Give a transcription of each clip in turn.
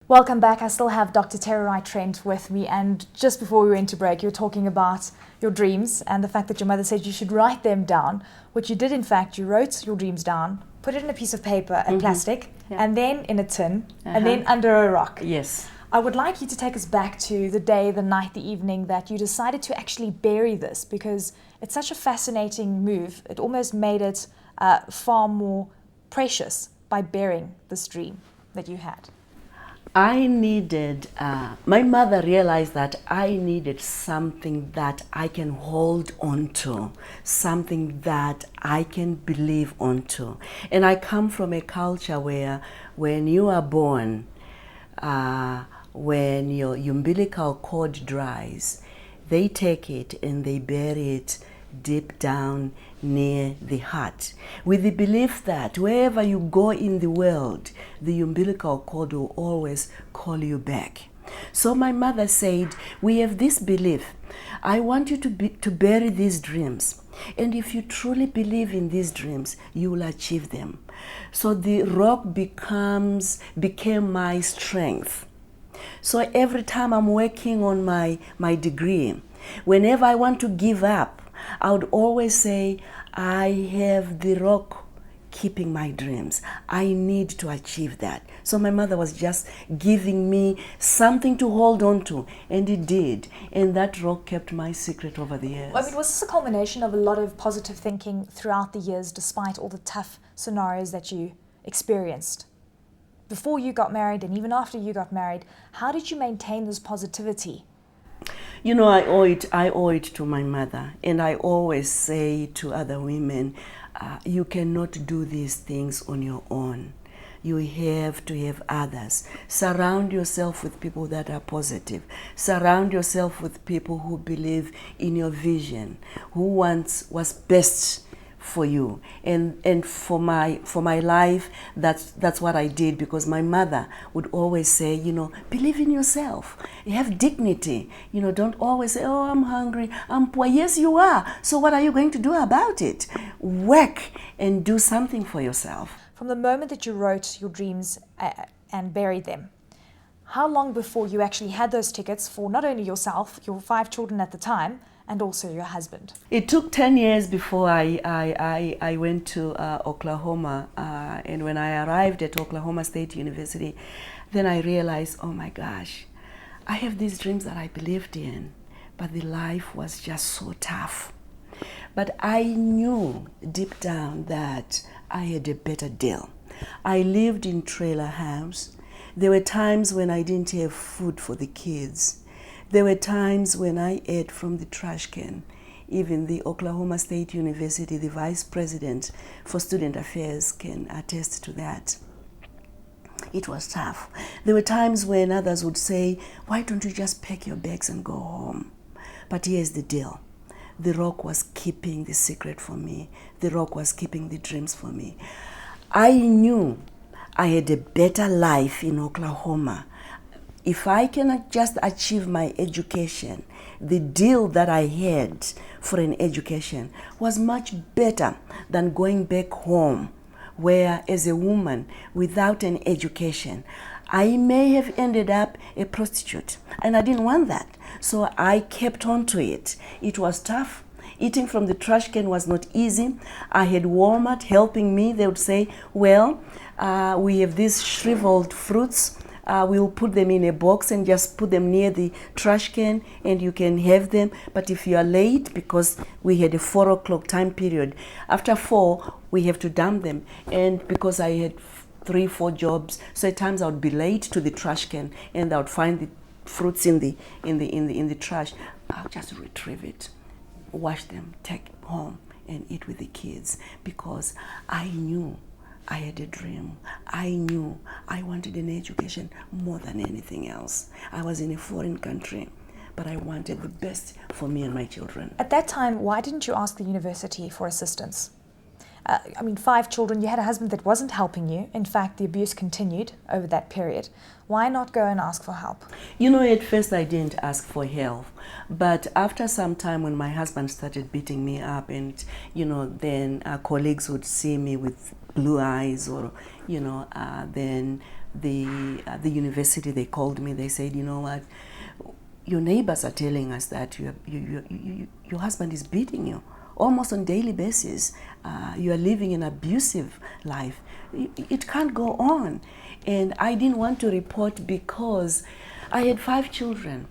Welcome back. I still have Dr. Tererai Trent with me, and just before we went to break, you were talking about your dreams and the fact that your mother said you should write them down, which you did. In fact, you wrote your dreams down, put it in a piece of paper and plastic, and then in a tin, and then under a rock. Yes. I would like you to take us back to the day, the night, the evening that you decided to actually bury this, because it's such a fascinating move. It almost made it far more precious by burying this dream that you had. I needed, my mother realized that I needed something that I can hold on to, something that I can believe onto. And I come from a culture where when you are born, when your umbilical cord dries, they take it and they bury it deep down near the heart, with the belief that wherever you go in the world, the umbilical cord will always call you back. So my mother said, we have this belief. I want you to bury these dreams. And if you truly believe in these dreams, you will achieve them. So the rock became my strength. So every time I'm working on my degree, whenever I want to give up, I would always say, I have the rock keeping my dreams. I need to achieve that. So my mother was just giving me something to hold on to, and it did. And that rock kept my secret over the years. I mean, was this a culmination of a lot of positive thinking throughout the years, despite all the tough scenarios that you experienced? Before you got married and even after you got married, how did you maintain this positivity? You know, I owe it to my mother. And I always say to other women, you cannot do these things on your own. You have to have others. Surround yourself with people that are positive. Surround yourself with people who believe in your vision, who wants what's best for you. And for my life, that's what I did, because my mother would always say, you know, believe in yourself. You have dignity. You know, don't always say, oh, I'm hungry, I'm poor. Yes, you are. So what are you going to do about it? Work and do something for yourself. From the moment that you wrote your dreams and buried them, how long before you actually had those tickets for not only yourself, your 5 children at the time, and also your husband? It took 10 years before I went to Oklahoma, and when I arrived at Oklahoma State University, then I realized, oh my gosh, I have these dreams that I believed in, but the life was just so tough. But I knew deep down that I had a better deal. I lived in trailer house. There were times when I didn't have food for the kids. There were times when I ate from the trash can. Even the Oklahoma State University, the vice president for student affairs can attest to that. It was tough. There were times when others would say, why don't you just pack your bags and go home? But here's the deal. The rock was keeping the secret for me. The rock was keeping the dreams for me. I knew I had a better life in Oklahoma. If I can just achieve my education, the deal that I had for an education was much better than going back home, where as a woman without an education, I may have ended up a prostitute, and I didn't want that. So I kept on to it. It was tough. Eating from the trash can was not easy. I had Walmart helping me. They would say, well, we have these shriveled fruits. We'll put them in a box and just put them near the trash can, and you can have them. But if you are late, because we had a 4 o'clock time period, after 4, we have to dump them. And because I had 3-4 jobs, so at times I would be late to the trash can, and I would find the fruits in the trash. I'll just retrieve it, wash them, take home, and eat with the kids, because I knew I had a dream. I knew I wanted an education more than anything else. I was in a foreign country, but I wanted the best for me and my children. At that time, why didn't you ask the university for assistance? 5 children, you had a husband that wasn't helping you. In fact, the abuse continued over that period. Why not go and ask for help? You know, at first I didn't ask for help. But after some time, when my husband started beating me up, and, you know, then colleagues would see me with blue eyes, or, you know, then the university, they called me. They said, you know what, your neighbors are telling us that your husband is beating you almost on a daily basis. You are living an abusive life. It can't go on. And I didn't want to report because I had 5 children.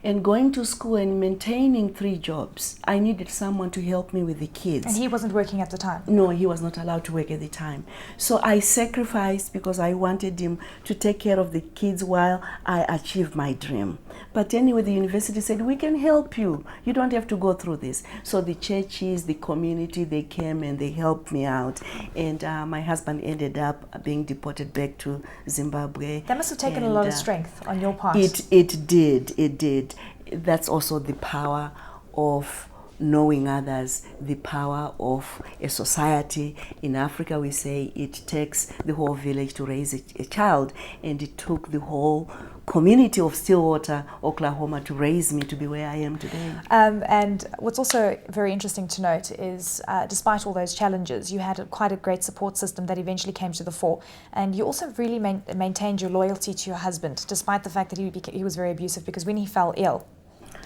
And going to school and maintaining 3 jobs, I needed someone to help me with the kids. And he wasn't working at the time? No, he was not allowed to work at the time. So I sacrificed because I wanted him to take care of the kids while I achieved my dream. But anyway, the university said, we can help you. You don't have to go through this. So the churches, the community, they came and they helped me out. And my husband ended up being deported back to Zimbabwe. That must have taken a lot of strength on your part. It did. That's also the power of knowing others, the power of a society. In Africa, we say it takes the whole village to raise a child, and it took the whole community of Stillwater, Oklahoma, to raise me to be where I am today. And what's also very interesting to note is, despite all those challenges, you had quite a great support system that eventually came to the fore, and you also really maintained your loyalty to your husband, despite the fact that he was very abusive, because when he fell ill,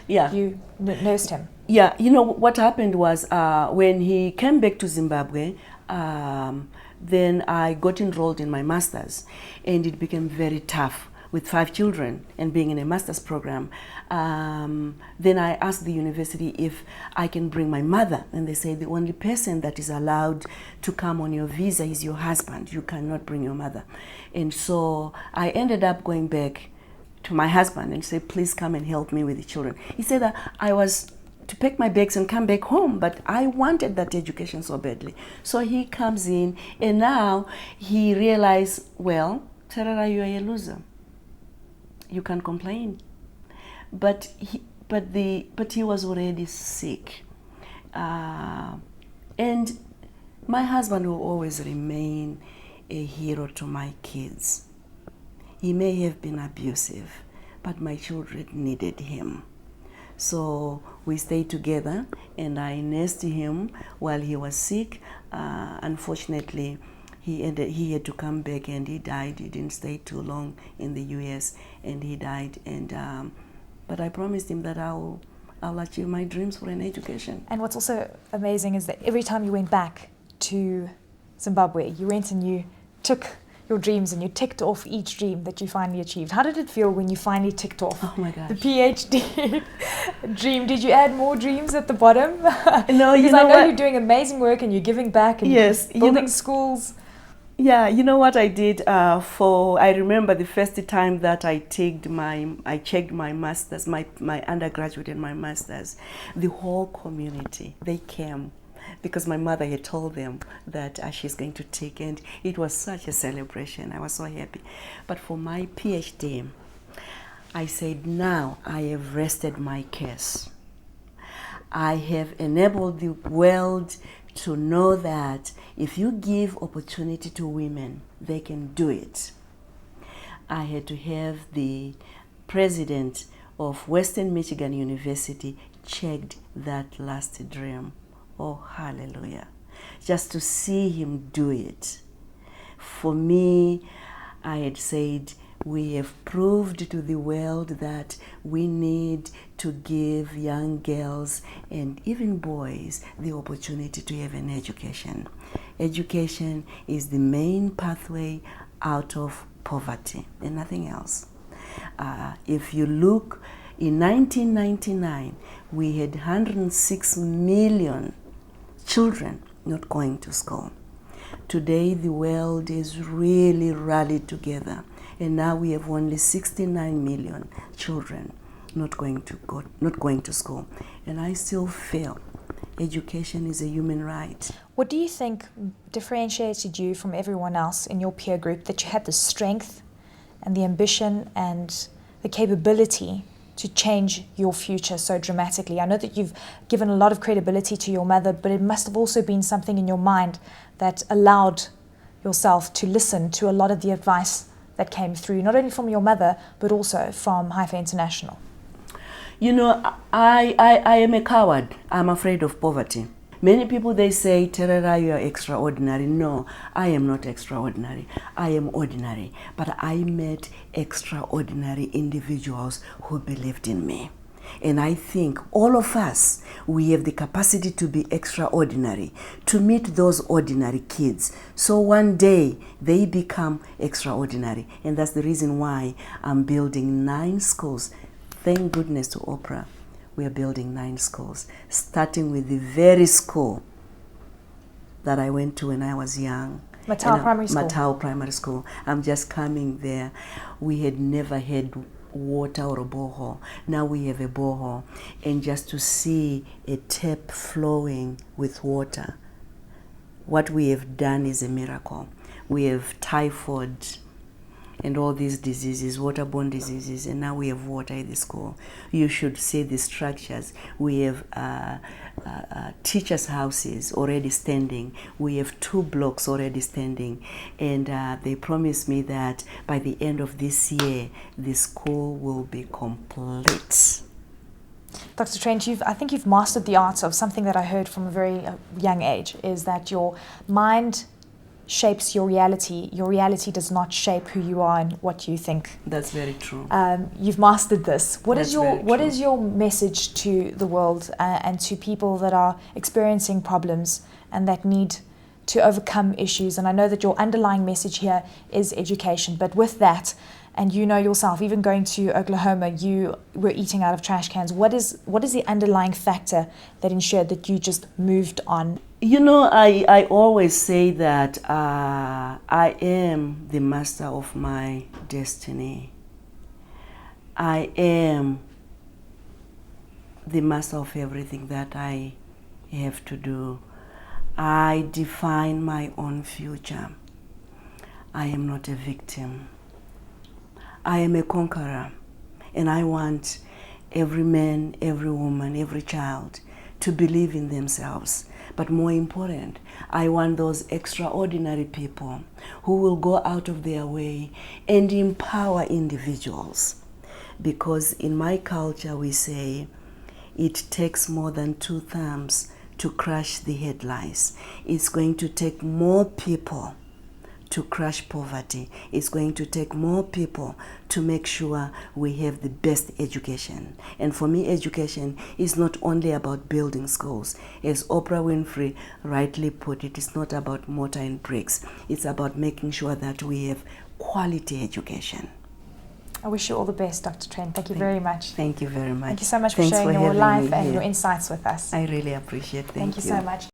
you nursed him. Yeah, you know, what happened was when he came back to Zimbabwe, then I got enrolled in my master's, and it became very tough with 5 children and being in a master's program. Then I asked the university if I can bring my mother, and they said the only person that is allowed to come on your visa is your husband. You cannot bring your mother. And so I ended up going back to my husband and said, please come and help me with the children. He said that I was to pack my bags and come back home, but I wanted that education so badly. So he comes in, and now he realized, well, Tererai, you are a loser. You can't complain. But he was already sick. And my husband will always remain a hero to my kids. He may have been abusive, but my children needed him. So we stayed together, and I nursed him while he was sick. Unfortunately, he had to come back, and he died. He didn't stay too long in the U.S., and he died. And but I promised him that I'll achieve my dreams for an education. And what's also amazing is that every time you went back to Zimbabwe, you went and you took your dreams and you ticked off each dream that you finally achieved. How did it feel when you finally ticked off the PhD dream? Did you add more dreams at the bottom? No, because I know you're doing amazing work and you're giving back and building schools. Yeah, you know what I did I remember the first time that I checked my masters, my undergraduate and my masters, the whole community, they came, because my mother had told them that she's going to take, and it was such a celebration. I was so happy. But for my PhD, I said, now I have rested my case. I have enabled the world to know that if you give opportunity to women, they can do it. I had to have the president of Western Michigan University checked that last dream. Oh, hallelujah. Just to see him do it. For me, I had said, we have proved to the world that we need to give young girls and even boys the opportunity to have an education. Education is the main pathway out of poverty and nothing else. If you look, in 1999, we had 106 million children not going to school. Today, the world is really rallied together, and now we have only 69 million children not going to school. And I still feel education is a human right. What do you think differentiated you from everyone else in your peer group, that you had the strength and the ambition and the capability to change your future so dramatically? I know that you've given a lot of credibility to your mother, but it must have also been something in your mind that allowed yourself to listen to a lot of the advice that came through, not only from your mother, but also from Haifa International. You know, I am a coward. I'm afraid of poverty. Many people, they say, Tererai, you are extraordinary. No, I am not extraordinary. I am ordinary. But I met extraordinary individuals who believed in me. And I think all of us, we have the capacity to be extraordinary, to meet those ordinary kids. So one day they become extraordinary. And that's the reason why I'm building 9 schools. Thank goodness to Oprah. We are building 9 schools, starting with the very school that I went to when I was young. Matau Primary School. Matau Primary School. I'm just coming there. We had never had water or a borehole. Now we have a borehole. And just to see a tap flowing with water, what we have done is a miracle. We have typhoid and all these diseases, waterborne diseases, and now we have water at the school. You should see the structures. We have teachers' houses already standing. We have 2 blocks already standing, and they promised me that by the end of this year, the school will be complete. Dr. Trent, I think you've mastered the art of something that I heard from a very young age, is that your mind shapes your reality. Your reality does not shape who you are and what you think. That's very true. You've mastered this. What That's is your message to the world and to people that are experiencing problems and that need to overcome issues? And I know that your underlying message here is education, but with that, and you know yourself, even going to Oklahoma, you were eating out of trash cans. What is the underlying factor that ensured that you just moved on? You know, I always say that I am the master of my destiny. I am the master of everything that I have to do. I define my own future. I am not a victim. I am a conqueror, and I want every man, every woman, every child to believe in themselves. But more important, I want those extraordinary people who will go out of their way and empower individuals. Because in my culture, we say it takes more than 2 thumbs to crush the headlines. It's going to take more people to crush poverty. It's going to take more people to make sure we have the best education. And for me, education is not only about building schools. As Oprah Winfrey rightly put it, it's not about mortar and bricks. It's about making sure that we have quality education. I wish you all the best, Dr. Trent. Thank you very much. Thank you very much. Thank you so much for sharing your life and your insights with us. I really appreciate it. Thank you so much.